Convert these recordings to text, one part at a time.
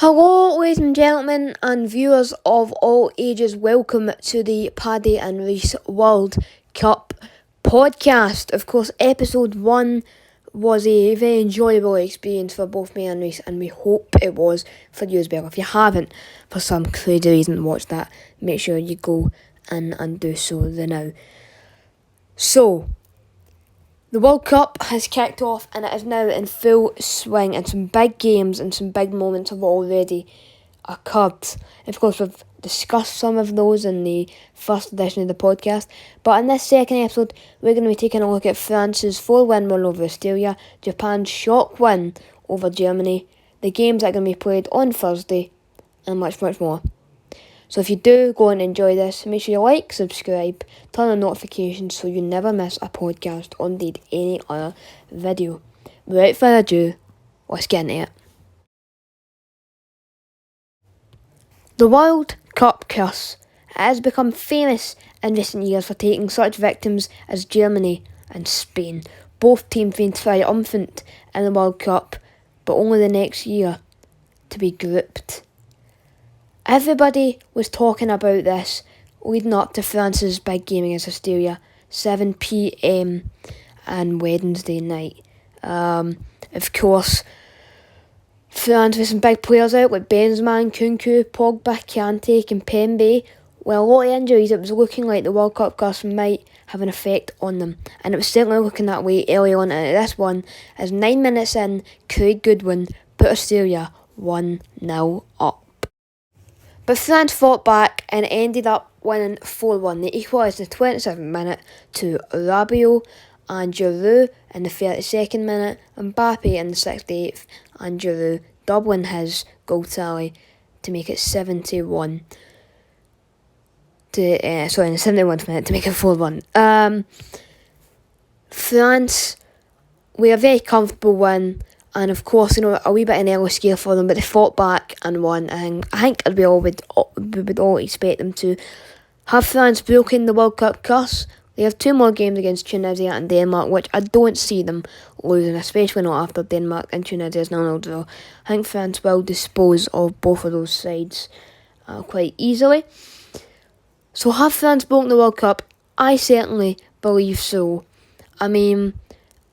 Hello, ladies and gentlemen, and viewers of all ages. Welcome to the Paddy and Reece World Cup podcast. Of course, episode 1 was a very enjoyable experience for both me and Reece, and we hope it was for you as well. If you haven't, for some crazy reason, watched that, make sure you go and do so now. So, the World Cup has kicked off and it is now in full swing, and some big games and some big moments have already occurred. Of course, we've discussed some of those in the first edition of the podcast, but in this second episode, we're going to be taking a look at France's 4-1 win over Australia, Japan's shock win over Germany, the games that are going to be played on Thursday, and much, much more. So if you do go and enjoy this, make sure you like, subscribe, turn on notifications so you never miss a podcast or indeed any other video. Without further ado, let's get into it. The World Cup curse has become famous in recent years for taking such victims as Germany and Spain. Both teams being triumphant in the World Cup, but only the next year to be grouped. Everybody was talking about this leading up to France's big game against Australia, 7 p.m. on Wednesday night. Of course, France with some big players out like Benzema, Kunku, Pogba, Kante, Kimpembe. Well, a lot of injuries, it was looking like the World Cup curse might have an effect on them. And it was certainly looking that way early on into this one, as 9 minutes in, Craig Goodwin put Australia 1-0 up. But France fought back and ended up winning 4-1. They equalised in the 27th minute to Rabiot and Giroud in the 32nd minute, and Mbappe in the 68th, and Giroud doubling his goal tally to make it 71. In the 71st minute to make it 4-1. France, we a very comfortable win. And of course, a wee bit of an early scare for them, but they fought back and won. And I think we would all expect them to. Have France broken the World Cup curse? They have 2 more games against Tunisia and Denmark, which I don't see them losing, especially not after Denmark and Tunisia's 0-0 draw. I think France will dispose of both of those sides quite easily. So have France broken the World Cup? I certainly believe so. I mean,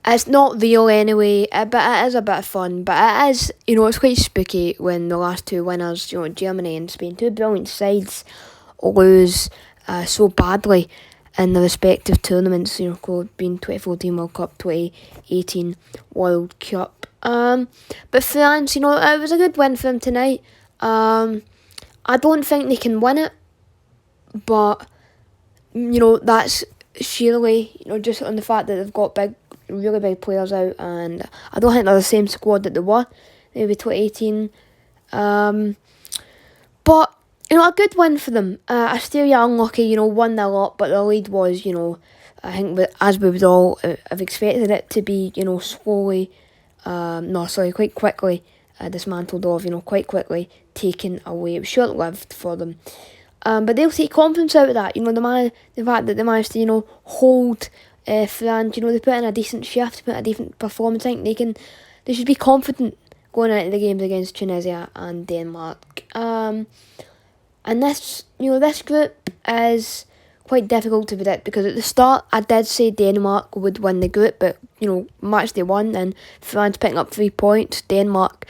it's not real anyway, but it is a bit of fun. But it is, it's quite spooky when the last 2 winners, Germany and Spain, 2 brilliant sides, lose so badly in the respective tournaments, being 2014 World Cup, 2018 World Cup. But France, it was a good win for them tonight. I don't think they can win it, but, that's surely, just on the fact that they've got really big players out, and I don't think they're the same squad that they were maybe 2018. But a good win for them. Australia unlucky, 1-0 up, but the lead was, I think as we would all have expected it to be, quite quickly dismantled off, quite quickly taken away. It was short-lived for them. But they'll take confidence out of that, the fact that they managed to, hold France, they put in a decent shift, put in a decent performance. I think they should be confident going into the games against Tunisia and Denmark. And this group is quite difficult to predict, because at the start I did say Denmark would win the group, but match they won, and France picking up 3 points, Denmark,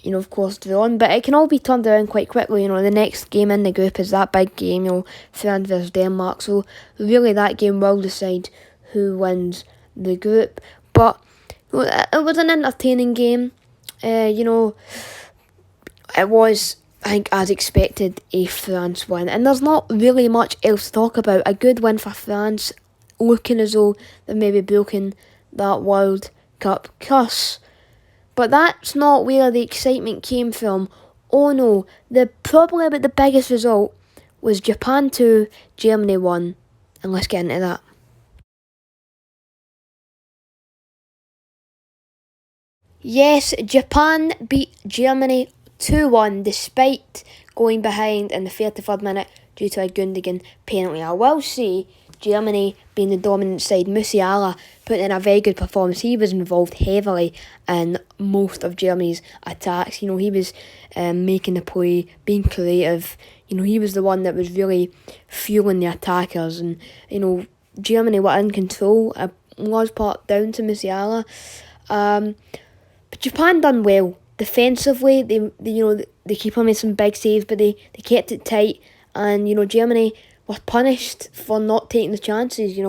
of course, drawn. But it can all be turned around quite quickly. The next game in the group is that big game, France versus Denmark. So really that game will decide who wins the group. But it was an entertaining game. It was, I think, as expected, a France win. And there's not really much else to talk about. A good win for France, looking as though they've maybe broken that World Cup curse. But that's not where the excitement came from. Oh no, probably about the biggest result was Japan 2, Germany 1. And let's get into that. Yes, Japan beat Germany 2-1 despite going behind in the 33rd minute due to a Gundogan penalty. I will say Germany being the dominant side. Musiala putting in a very good performance. He was involved heavily in most of Germany's attacks. He was making the play, being creative. He was the one that was really fueling the attackers, and Germany were in control. Large part down to Musiala. But Japan done well defensively. They keep on making some big saves, but they kept it tight. And Germany were punished for not taking the chances. They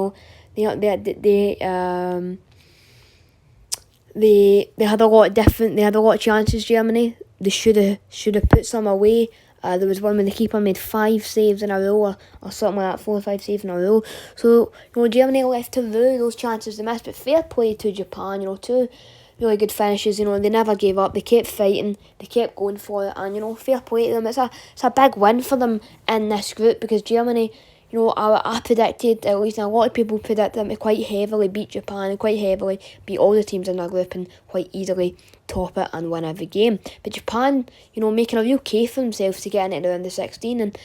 had a lot of chances. Germany, they should have put some away. There was one when the keeper made 5 saves in a row, or something like that, 4 or 5 saves in a row. So Germany left to rue those chances they missed. But fair play to Japan. Two really good finishes. They never gave up. They kept fighting. They kept going for it. And fair play to them. It's a big win for them in this group, because Germany, I predicted, at least a lot of people predicted them to quite heavily beat Japan and quite heavily beat all the teams in their group and quite easily top it and win every game. But Japan, making a real case for themselves to get into the round of 16. And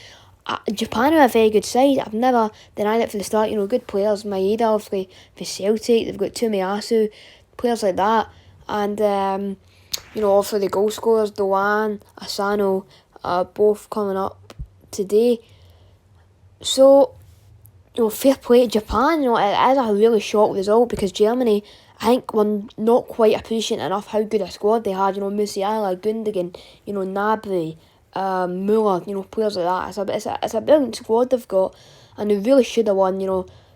Japan are a very good side. I've never denied it from the start. Good players. Maeda, obviously, for Celtic. They've got Tomiyasu, players like that. And, also the goal scorers, Doan, Asano, both coming up today. So, fair play to Japan. It is a really shock result, because Germany, I think, were not quite appreciating enough how good a squad they had. Musiala, Gundogan, Gnabry, Muller, players like that. It's a brilliant squad they've got, and they really should have won.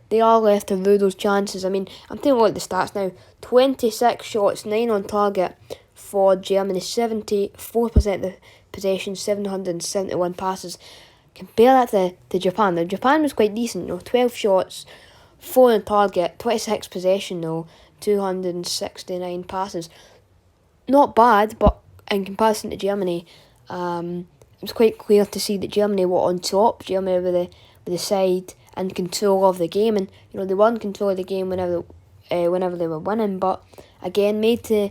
They are left to rue those chances. I mean, I'm taking a look at the stats now. 26 shots, 9 on target for Germany, 74% of the possession, 771 passes. Compare that to Japan. Now, Japan was quite decent, 12 shots, 4 on target, 26 possession though, 269 passes. Not bad, but in comparison to Germany, it was quite clear to see that Germany were on top. Germany with the side and control of the game, and they were in control of the game whenever they were winning, but again made to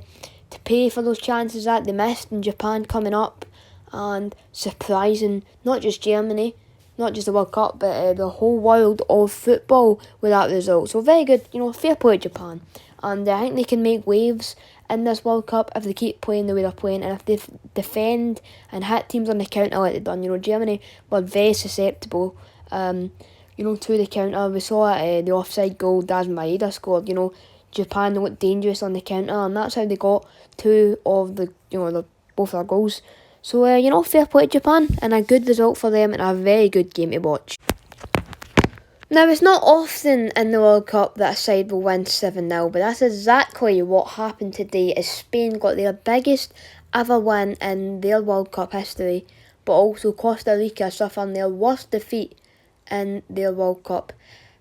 pay for those chances that they missed. In Japan coming up and surprising not just Germany, not just the World Cup, but the whole world of football with that result. So very good, fair play to Japan, and I think they can make waves in this World Cup if they keep playing the way they're playing, and if they defend and hit teams on the counter like they've done. Germany were very susceptible to the counter. We saw the offside goal Daz Maeda scored. Japan looked dangerous on the counter, and that's how they got 2 of both their goals. So fair play to Japan, and a good result for them, and a very good game to watch. Now, it's not often in the World Cup that a side will win 7-0, but that's exactly what happened today, as Spain got their biggest ever win in their World Cup history, but also Costa Rica suffering their worst defeat in their World Cup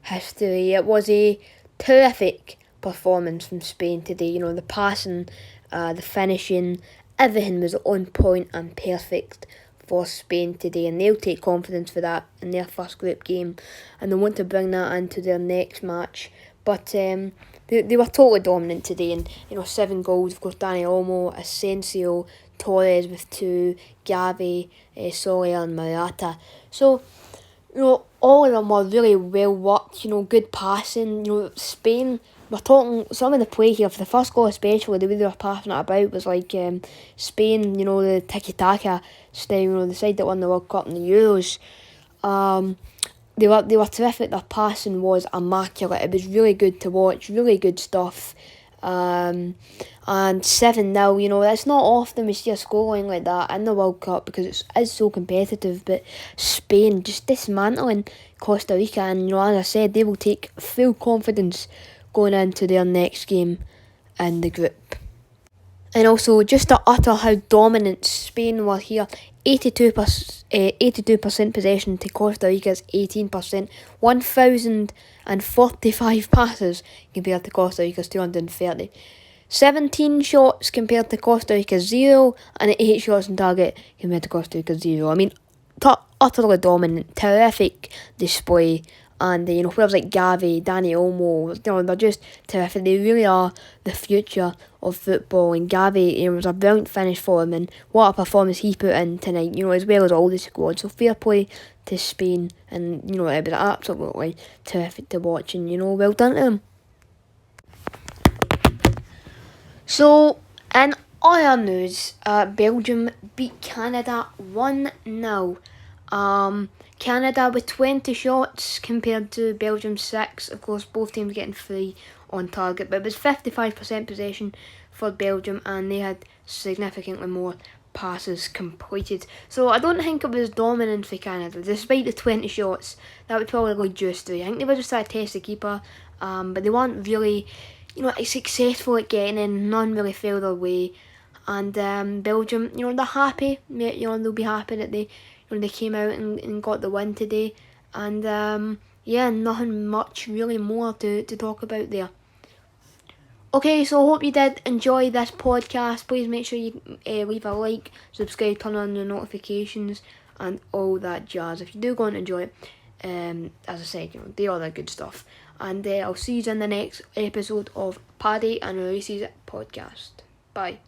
history. It was a terrific performance from Spain today. The passing, the finishing, everything was on point and perfect for Spain today, and they'll take confidence for that in their first group game, and they want to bring that into their next match. But they were totally dominant today, and 7 goals. Of course, Dani Olmo, Asensio, Torres with 2, Gavi, Soler and Morata. So all of them were really well worked. Good passing. Spain, we're talking some of the play here for the first goal, especially the way they were passing it about was like Spain. The tiki-taka style. The side that won the World Cup and the Euros. They were terrific. Their passing was immaculate. It was really good to watch. Really good stuff. And 7-0, it's not often we see a scoreline like that in the World Cup, because it is so competitive. But Spain just dismantling Costa Rica, and as I said, they will take full confidence going into their next game in the group. And also, just to utter how dominant Spain were here, 82% possession to Costa Rica's 18%, 1,045 passes compared to Costa Rica's 230. 17 shots compared to Costa Rica's 0, and 8 shots on target compared to Costa Rica's 0. I mean, utterly dominant, terrific display. And players like Gavi, Dani Olmo, they're just terrific. They really are the future of football. And Gavi, it was a brilliant finish for him, and what a performance he put in tonight, as well as all the squad. So fair play to Spain, and it was absolutely terrific to watch, and well done to them. So, in other news, Belgium beat Canada 1-0. Canada with 20 shots compared to Belgium 6. Of course, both teams getting 3 on target, but it was 55% possession for Belgium, and they had significantly more passes completed. So I don't think it was dominant for Canada, despite the 20 shots. That would probably juice through. I think they were just trying to test the keeper, but they weren't really, successful at getting in. None really fell their way, and Belgium, they're happy. They'll be happy that they came out and got the win today, and nothing much really more to talk about there. Okay, so I hope you did enjoy this podcast. Please make sure you leave a like, subscribe, turn on the notifications, and all that jazz. If you do go and enjoy it, as I said, do all that good stuff. And I'll see you in the next episode of Paddy and Reece's podcast. Bye.